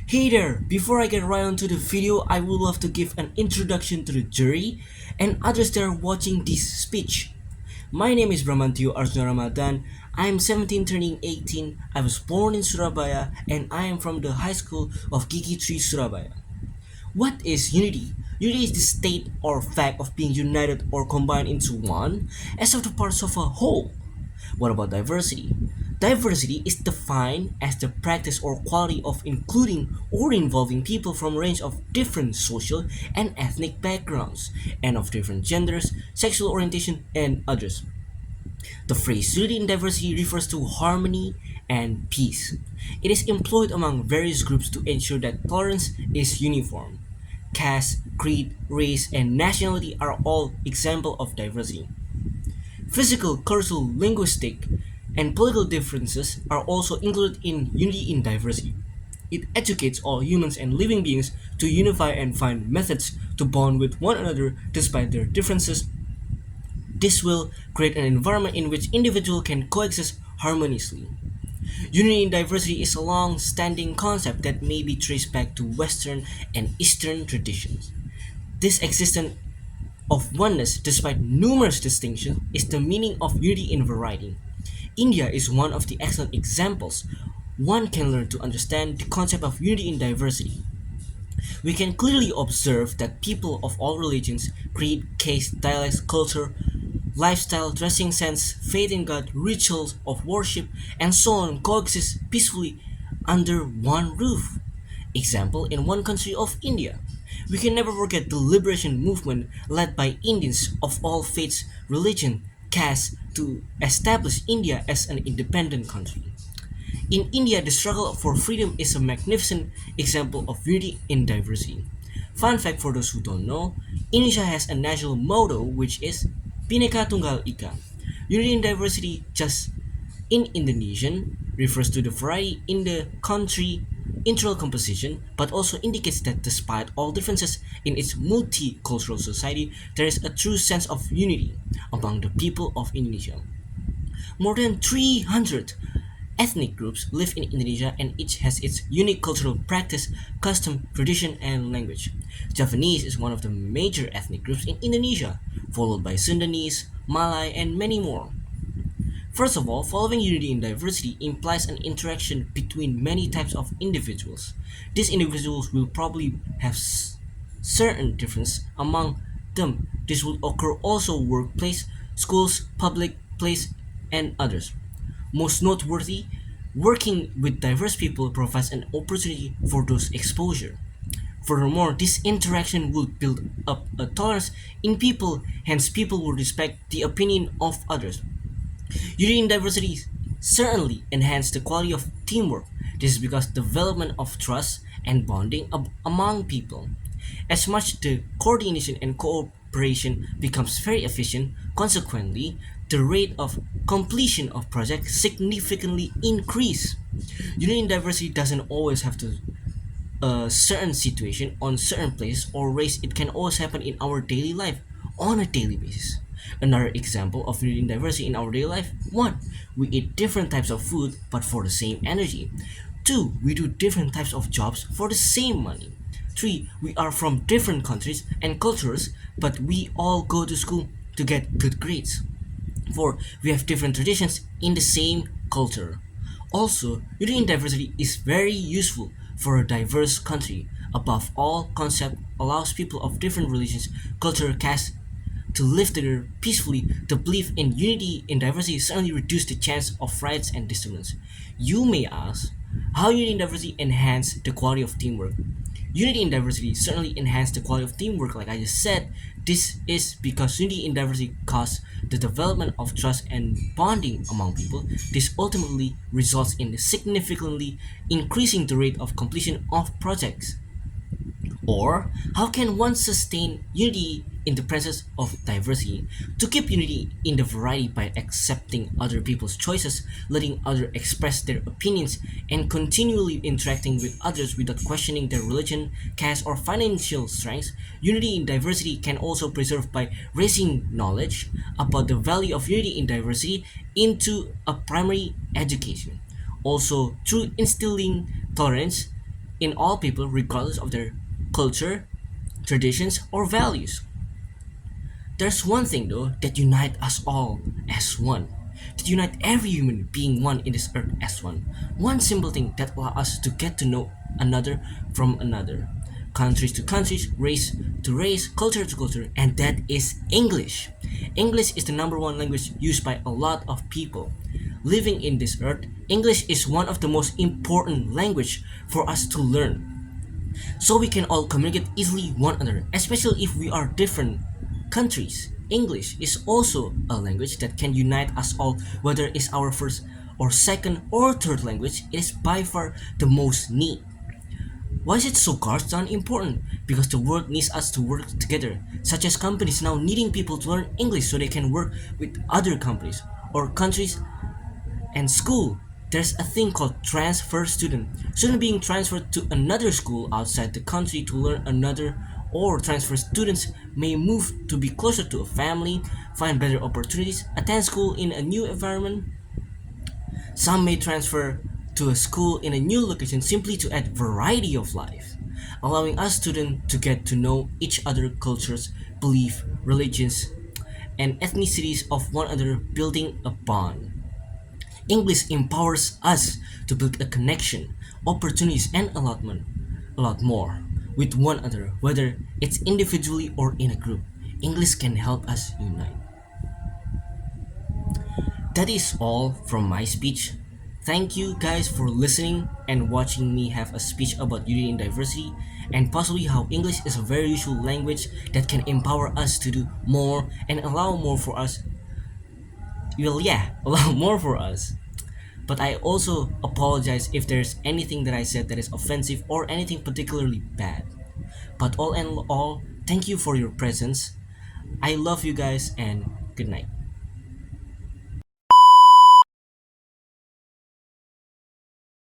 Hey there! Before I get right onto the video, I would love to give an introduction to the jury and others that are watching this speech. My name is Bramantio Arjuna Ramadhan. I am 17 turning 18. I was born in Surabaya and I am from the high school of Giki Surabaya. What is unity? Unity is the state or fact of being united or combined into one as of the parts of a whole. What about diversity? Diversity is defined as the practice or quality of including or involving people from a range of different social and ethnic backgrounds and of different genders, sexual orientation, and others. The phrase unity in diversity refers to harmony and peace. It is employed among various groups to ensure that tolerance is uniform. Caste, creed, race, and nationality are all examples of diversity. Physical, cultural, linguistic, and political differences are also included in unity in diversity. It educates all humans and living beings to unify and find methods to bond with one another despite their differences. This will create an environment in which individuals can coexist harmoniously. Unity in diversity is a long standing concept that may be traced back to Western and Eastern traditions. This existence of oneness despite numerous distinctions is the meaning of unity in variety. India is one of the excellent examples. One can learn to understand the concept of unity in diversity. We can clearly observe that people of all religions, creed, caste, dialects, culture, lifestyle, dressing sense, faith in God, rituals of worship, and so on coexist peacefully under one roof. Example in one country of India. We can never forget the liberation movement led by Indians of all faiths, religion, caste to establish India as an independent country. In India, the struggle for freedom is a magnificent example of unity in diversity. Fun fact for those who don't know, Indonesia has a national motto which is Bhinneka Tunggal Ika. Unity in diversity just in Indonesian refers to the variety in the country internal composition, but also indicates that despite all differences in its multicultural society, there is a true sense of unity among the people of Indonesia. More than 300 ethnic groups live in Indonesia and each has its unique cultural practice, custom, tradition, and language. Javanese is one of the major ethnic groups in Indonesia, followed by Sundanese, Malay, and many more. First of all, following unity in diversity implies an interaction between many types of individuals. These individuals will probably have certain differences among them. This will occur also workplace, schools, public place, and others. Most noteworthy, working with diverse people provides an opportunity for those exposure. Furthermore, this interaction will build up a tolerance in people, hence people will respect the opinion of others. Unity in diversity certainly enhance the quality of teamwork. This is because development of trust and bonding among people. As much the coordination and cooperation becomes very efficient, consequently, the rate of completion of projects significantly increase. Unity in diversity doesn't always have to a certain situation on certain place or race. It can always happen in our daily life on a daily basis. Another example of unity and diversity in our daily life: 1. We eat different types of food but for the same energy. 2. We do different types of jobs for the same money. 3. We are from different countries and cultures but we all go to school to get good grades. 4. We have different traditions in the same culture. Also, unity in diversity is very useful for a diverse country. Above all, concept allows people of different religions, culture, caste to live together peacefully. The belief in unity in diversity certainly reduces the chance of riots and disturbance. You may ask, how unity in diversity enhance the quality of teamwork? Unity in diversity certainly enhance the quality of teamwork, like I just said. This is because unity in diversity causes the development of trust and bonding among people. This ultimately results in significantly increasing the rate of completion of projects. Or, how can one sustain unity in the presence of diversity? To keep unity in the variety by accepting other people's choices, letting others express their opinions, and continually interacting with others without questioning their religion, caste, or financial strengths, unity in diversity can also preserve by raising knowledge about the value of unity in diversity into a primary education. Also, through instilling tolerance in all people regardless of their culture, traditions, or values. There's one thing though that unites us all as one. That unite every human being one in this earth as one. One simple thing that allows us to get to know another from another. Countries to countries, race to race, culture to culture, and that is English. English is the number one language used by a lot of people. Living in this earth, English is one of the most important language for us to learn so we can all communicate easily one another, especially if we are different countries. English is also a language that can unite us all, whether it's our first or second or third language. It is by far the most need. Why is it so gosh darn important? Because the world needs us to work together, such as companies now needing people to learn English so they can work with other companies or countries and school. There's a thing called transfer student. Student being transferred to another school outside the country to learn another, or transfer students may move to be closer to a family, find better opportunities, attend school in a new environment. Some may transfer to a school in a new location simply to add variety of life, allowing us students to get to know each other cultures, belief, religions, and ethnicities of one another, building a bond. English empowers us to build a connection, opportunities, and a lot more with one another, whether it's individually or in a group. English can help us unite. That is all from my speech. Thank you guys for listening and watching me have a speech about unity and diversity, and possibly how English is a very useful language that can empower us to do more and allow more for us. Well, yeah, allow more for us. But I also apologize if there's anything that I said that is offensive or anything particularly bad. But all in all, thank you for your presence. I love you guys and good night.